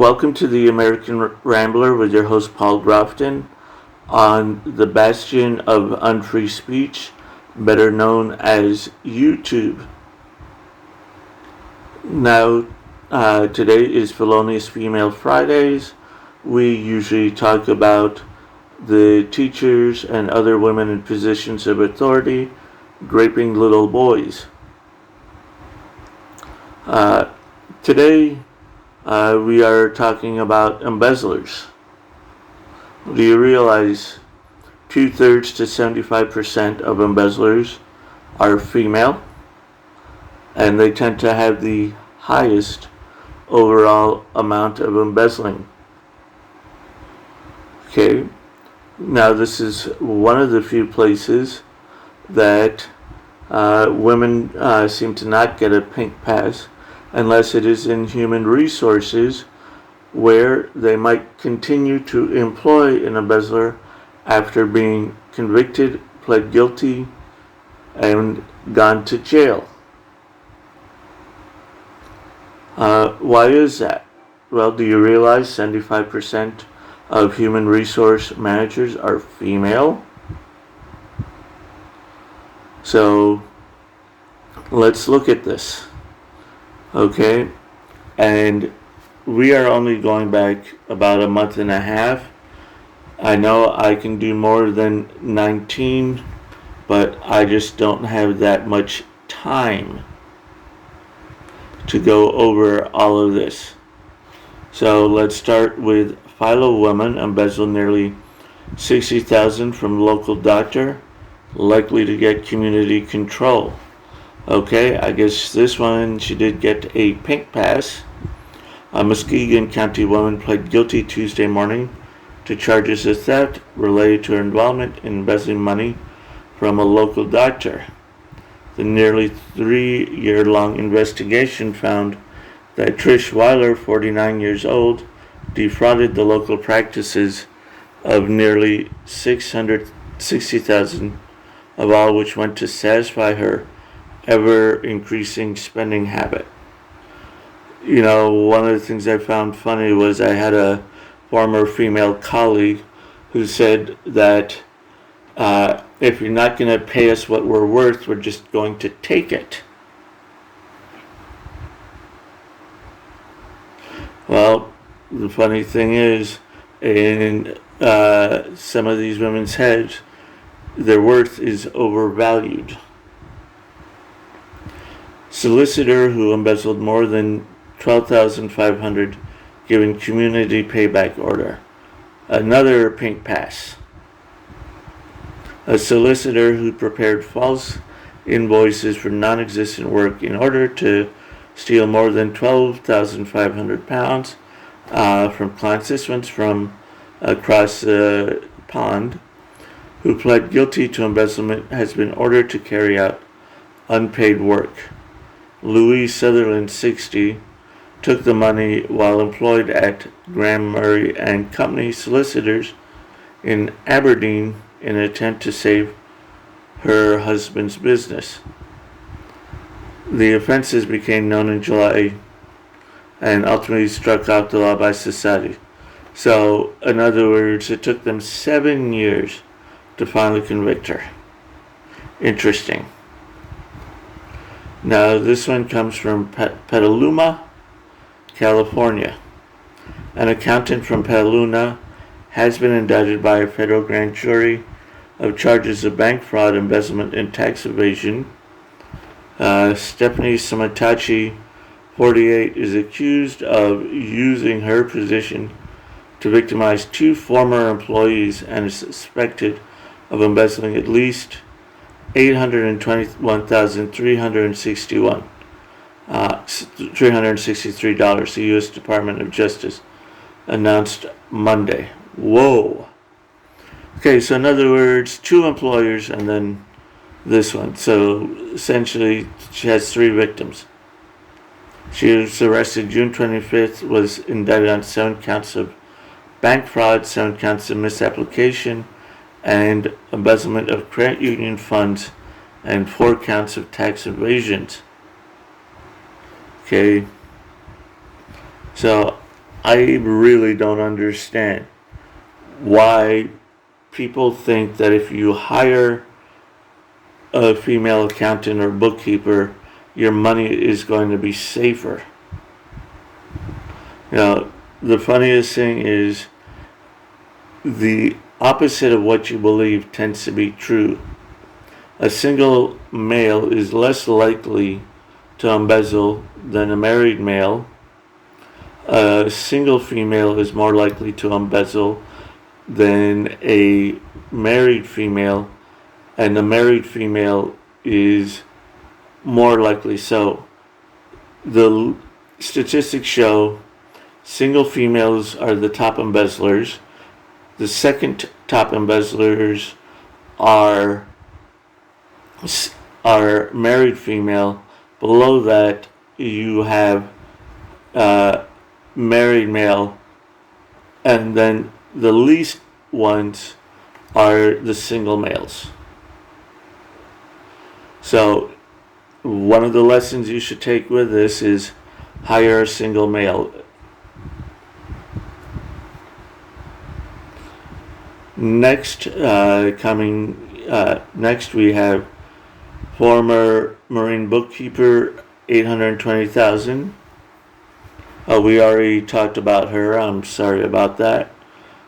Welcome to the American Rambler with your host Paul Grofton on the bastion of unfree speech, better known as YouTube. Now, today is Felonious Female Fridays. We usually talk about the teachers and other women in positions of authority raping little boys. Today, we are talking about embezzlers. Do you realize 2/3 to 75% of embezzlers are female, and they tend to have the highest overall amount of embezzling? Okay, now this is one of the few places that women seem to not get a pink pass unless it is in human resources, where they might continue to employ an embezzler after being convicted, pled guilty, and gone to jail. Why is that? Well, do you realize 75% of human resource managers are female? So let's look at this. Okay, and we are only going back about a month and a half. I know I can do more than 19, but I just don't have that much time to go over all of this. So let's start with Philo woman embezzled nearly $60,000 from local doctor, likely to get community control. Okay, I guess this one, she did get a pink pass. A Muskegon County woman pled guilty Tuesday morning to charges of theft related to her involvement in embezzling money from a local doctor. The nearly 3-year-long investigation found that Trish Weiler, 49 years old, defrauded the local practices of nearly $660,000, of all which went to satisfy her ever-increasing spending habit. You know, one of the things I found funny was I had a former female colleague who said that if you're not going to pay us what we're worth, we're just going to take it. Well, the funny thing is, in some of these women's heads, their worth is overvalued. Solicitor who embezzled more than $12,500 given community payback order. Another pink pass. A solicitor who prepared false invoices for non-existent work in order to steal more than 12,500 pounds from clients. This one's from across the pond, who pled guilty to embezzlement, has been ordered to carry out unpaid work. Louise Sutherland, 60, took the money while employed at Graham Murray and Company solicitors in Aberdeen in an attempt to save her husband's business. The offenses became known in July and ultimately struck out the law by society. So, in other words, it took them 7 years to finally convict her. Interesting. Now, this one comes from Petaluma, California. An accountant from Petaluma has been indicted by a federal grand jury of charges of bank fraud, embezzlement, and tax evasion. Stephanie Samatachi, 48, is accused of using her position to victimize 2 former employees and is suspected of embezzling at least $363, the U.S. Department of Justice announced Monday. Whoa. Okay, so in other words, 2 employers and then this one. So essentially, she has 3 victims. She was arrested June 25th, was indicted on 7 counts of bank fraud, 7 counts of misapplication, and embezzlement of credit union funds, and 4 counts of tax evasions. Okay, so I really don't understand why people think that if you hire a female accountant or bookkeeper, your money is going to be safer. The funniest thing is the opposite of what you believe tends to be true. A single male is less likely to embezzle than a married male. A single female is more likely to embezzle than a married female, and a married female is more likely so. The statistics show single females are the top embezzlers. The second top embezzlers are married female. Below that, you have married male, and then the least ones are the single males. So one of the lessons you should take with this is hire a single male. Next we have former Marine bookkeeper, $820,000. We already talked about her. I'm sorry about that.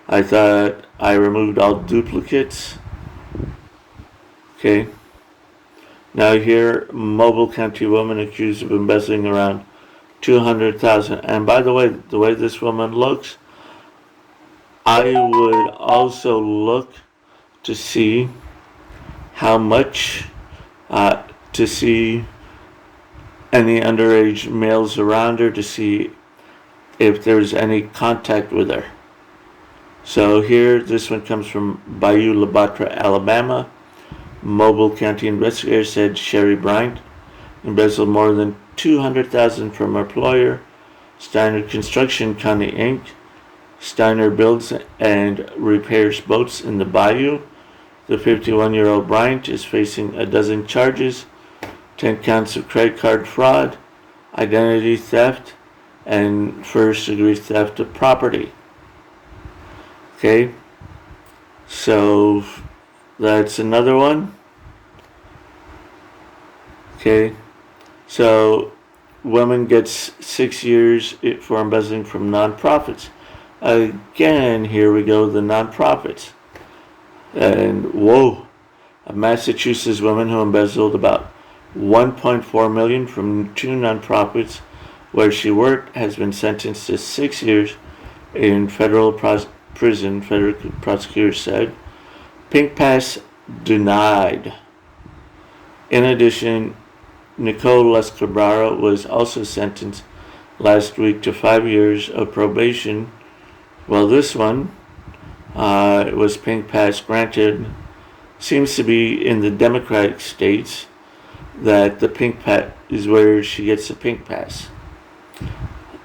I thought I removed all duplicates. Okay. Now here, Mobile County woman accused of embezzling around $200,000. And by the way this woman looks, I would also look to see how much, to see any underage males around her, to see if there's any contact with her. So here, this one comes from Bayou La Batre, Alabama. Mobile County investigator said Sherry Bryant embezzled more than $200,000 from her employer, Steiner Construction Company Inc. Steiner builds and repairs boats in the bayou. The 51-year-old Bryant is facing a dozen charges, 10 counts of credit card fraud, identity theft, and first-degree theft of property. Okay, so that's another one. Okay, so woman gets 6 years for embezzling from nonprofits. Again, here we go, the nonprofits. And whoa, a Massachusetts woman who embezzled about $1.4 million from 2 nonprofits where she worked has been sentenced to 6 years in federal prison, federal prosecutors said. Pink Pass denied. In addition, Nicole Lescabrara was also sentenced last week to 5 years of probation. Well, this one was Pink Pass granted. Seems to be in the Democratic states that the Pink Pass is where she gets the Pink Pass.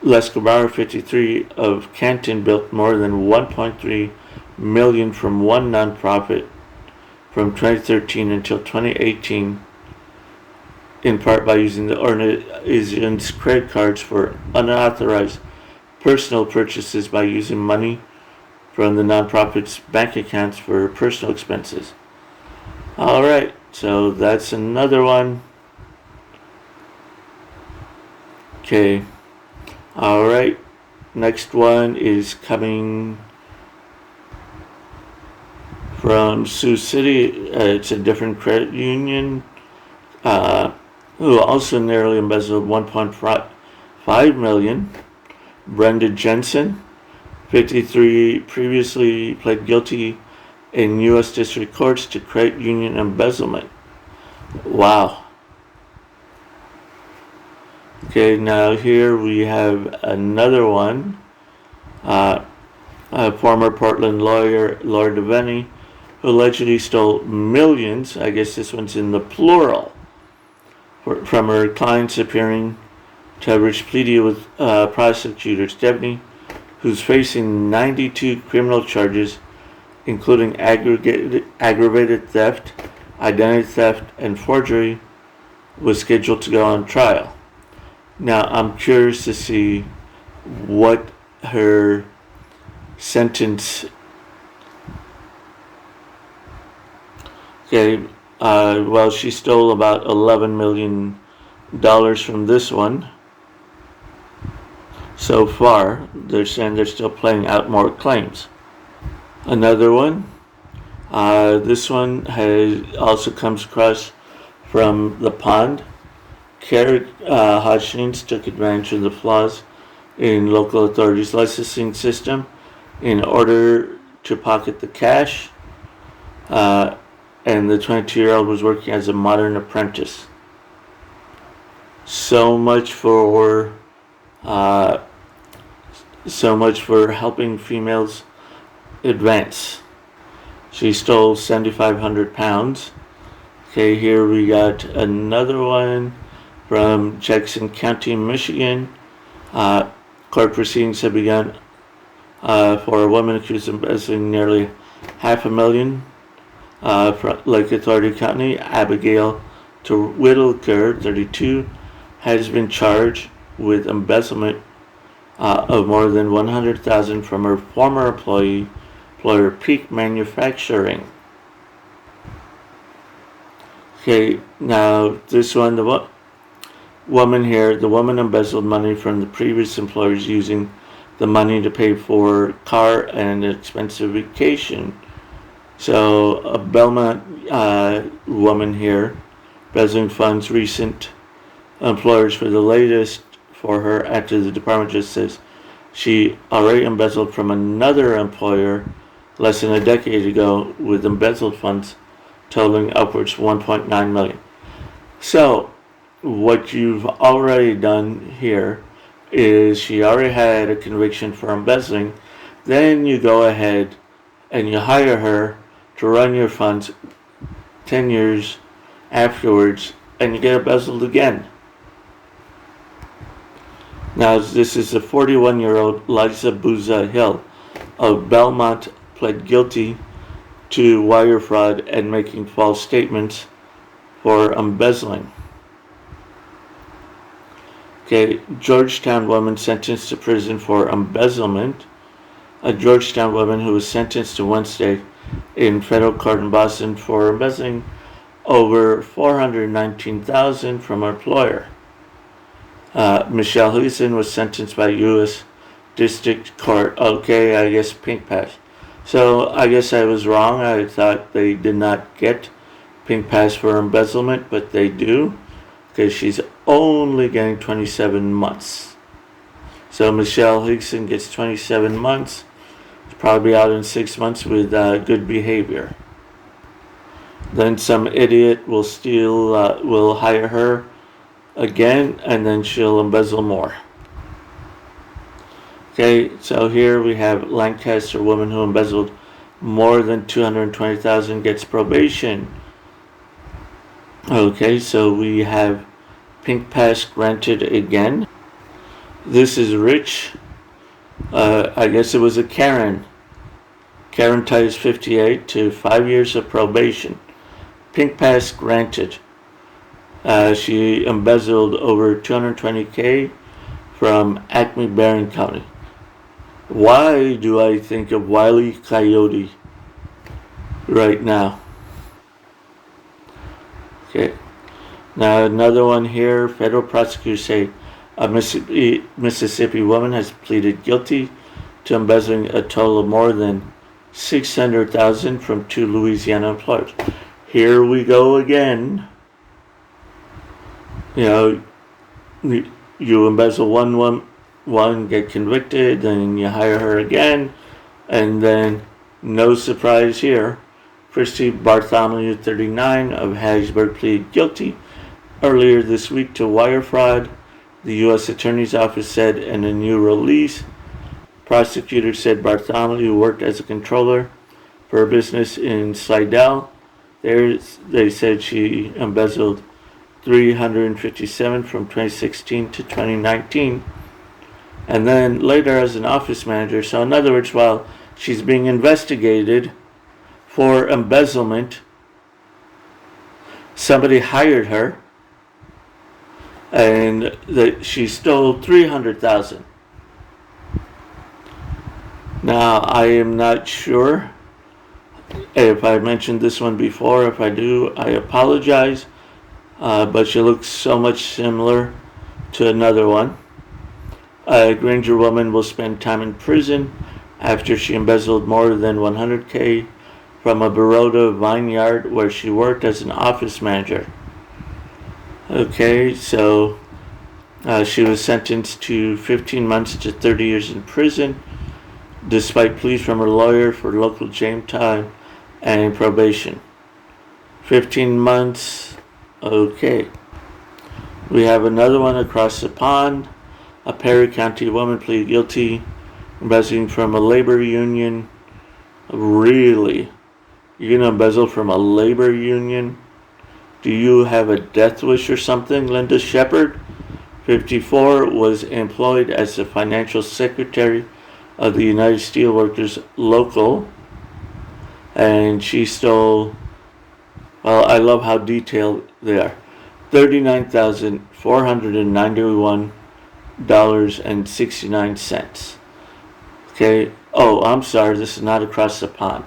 Lescabrara, 53, of Canton, built more than $1.3 million from one nonprofit from 2013 until 2018, in part by using the organization's credit cards for unauthorized personal purchases by using money from the nonprofit's bank accounts for personal expenses. All right, so that's another one. Okay. All right. Next one is coming from Sioux City. It's a different credit union who also narrowly embezzled $1.5 million. Brenda Jensen, 53, previously pled guilty in U.S. District Courts to credit union embezzlement. Wow. Okay, now here we have another one. A former Portland lawyer, Laura Devaney, who allegedly stole millions, I guess this one's in the plural, from her clients, appearing to have reached plea deal with prosecutor Stepney, who's facing 92 criminal charges, including aggravated theft, identity theft, and forgery, was scheduled to go on trial. Now, I'm curious to see what her sentence. Okay, well, she stole about $11 million from this one. So far, they're saying they're still playing out more claims. Another one, this one also comes across from the pond. Carrick Hutchins took advantage of the flaws in local authorities' licensing system in order to pocket the cash, and the 22-year-old was working as a modern apprentice. So much for helping females advance. She stole 7,500 pounds. Okay, here we got another one from Jackson County, Michigan. Court proceedings have begun for a woman accused of embezzling nearly $500,000 from Lake Authority County. Abigail Whitaker, 32, has been charged with embezzlement of more than $100,000 from her former employer Peak Manufacturing. Okay, now this one, the woman embezzled money from the previous employers using the money to pay for a car and an expensive vacation. So a Belmont woman here, embezzling funds recent employers for the latest for her after the department just says she already embezzled from another employer less than a decade ago with embezzled funds totaling upwards of $1.9 million. So what you've already done here is she already had a conviction for embezzling. Then you go ahead and you hire her to run your funds 10 years afterwards, and you get embezzled again. Now this is a 41-year-old Liza Booza Hill of Belmont pled guilty to wire fraud and making false statements for embezzling. Okay, Georgetown woman sentenced to prison for embezzlement. A Georgetown woman who was sentenced to Wednesday in federal court in Boston for embezzling over $419,000 from her employer. Michelle Hudson was sentenced by U.S. District Court. Okay, I guess pink pass. So I guess I was wrong. I thought they did not get pink pass for embezzlement, but they do, because she's only getting 27 months. So Michelle Hudson gets 27 months. She'll probably be out in 6 months with good behavior. Then some idiot will hire her again, and then she'll embezzle more. Okay, so here we have Lancaster woman who embezzled more than $220,000 gets probation. Okay, so we have pink pass granted again. This is Rich. I guess it was a Karen. Karen Titus 58 to 5 years of probation. Pink pass granted. She embezzled over $220K from Acme Barron County. Why do I think of Wile E. Coyote right now? Okay. Now another one here. Federal prosecutors say a Mississippi woman has pleaded guilty to embezzling a total of more than $600,000 from 2 Louisiana employers. Here we go again. You know, you embezzle one, get convicted, then you hire her again, and then no surprise here. Christy Bartholomew, 39, of Hattiesburg, pleaded guilty earlier this week to wire fraud. The U.S. Attorney's Office said in a new release. Prosecutors said Bartholomew worked as a controller for a business in Slidell. They said she embezzled $357 from 2016 to 2019, and then later as an office manager. So in other words, while she's being investigated for embezzlement, somebody hired her, and she stole $300,000. Now, I am not sure if I mentioned this one before. If I do, I apologize. But she looks so much similar to another one. A Granger woman will spend time in prison after she embezzled more than $100K from a Baroda vineyard where she worked as an office manager. Okay, so she was sentenced to 15 months to 30 years in prison, despite pleas from her lawyer for local jail time and probation. 15 months, okay. We have another one across the pond. A Perry County woman pleaded guilty, embezzling from a labor union. Really? You're going to embezzle from a labor union? Do you have a death wish or something, Linda Shepard? 54, was employed as the financial secretary of the United Steelworkers Local, and she stole, well, I love how detailed they are, $39,491.69. Okay, oh, I'm sorry, this is not across the pond.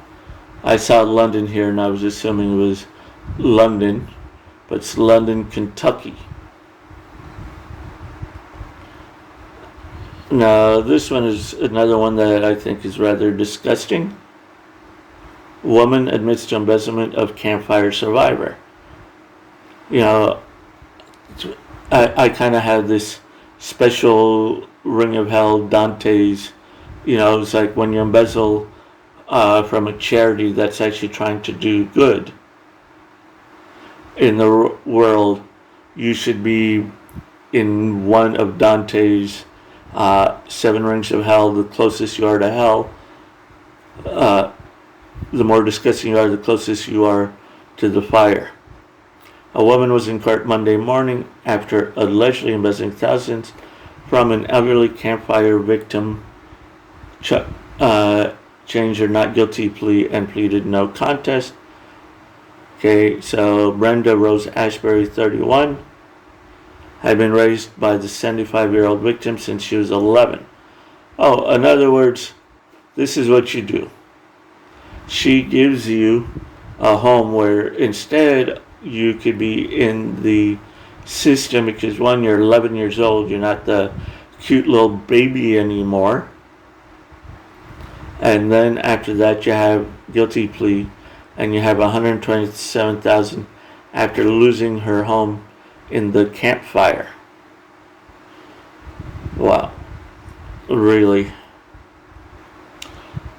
I saw London here and I was assuming it was London, but it's London, Kentucky. Now, this one is another one that I think is rather disgusting. Woman admits to embezzlement of campfire survivor. You know, I kind of have this special Ring of Hell Dante's, you know, it's like when you embezzle from a charity that's actually trying to do good in the world, you should be in one of Dante's 7 rings of hell. The closest you are to hell, the more disgusting you are, the closest you are to the fire. A woman was in court Monday morning after allegedly embezzling thousands from an elderly campfire victim, changed her not guilty plea and pleaded no contest. Okay, so Brenda Rose Ashbury, 31, had been raised by the 75-year-old victim since she was 11. Oh, in other words, this is what you do. She gives you a home where instead you could be in the system because, one, you're 11 years old, you're not the cute little baby anymore. And then after that you have guilty plea and you have $127,000 after losing her home in the campfire. Wow. Really.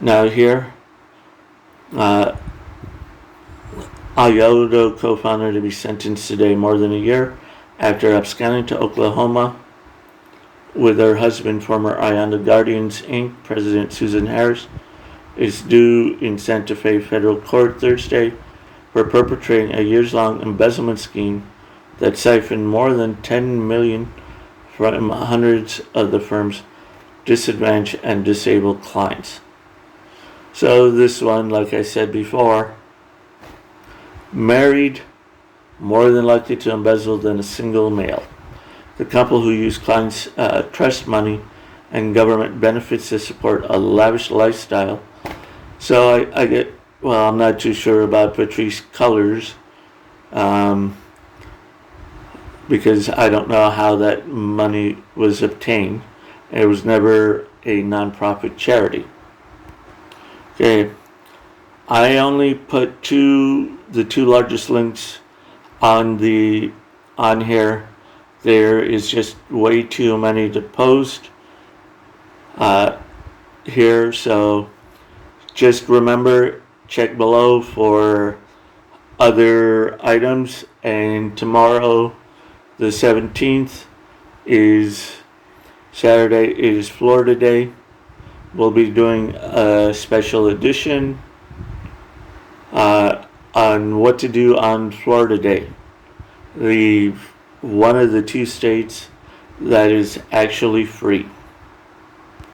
Now here, Ayodo co-founder to be sentenced today more than a year after absconding to Oklahoma with her husband, former Ayanda Guardians Inc. President Susan Harris, is due in Santa Fe federal court Thursday for perpetrating a years-long embezzlement scheme that siphoned more than $10 million from hundreds of the firm's disadvantaged and disabled clients. So this one, like I said before, married, more than likely to embezzle than a single male. The couple who use clients' trust money and government benefits to support a lavish lifestyle. So I get, well, I'm not too sure about Patrice Cullors, because I don't know how that money was obtained. It was never a nonprofit charity. Okay, I only put the two largest links on here. There is just way too many to post here, so just remember, check below for other items. And tomorrow, the 17th, is Saturday, is Florida Day. We'll be doing a special edition on what to do on Florida Day, one of the 2 states that is actually free.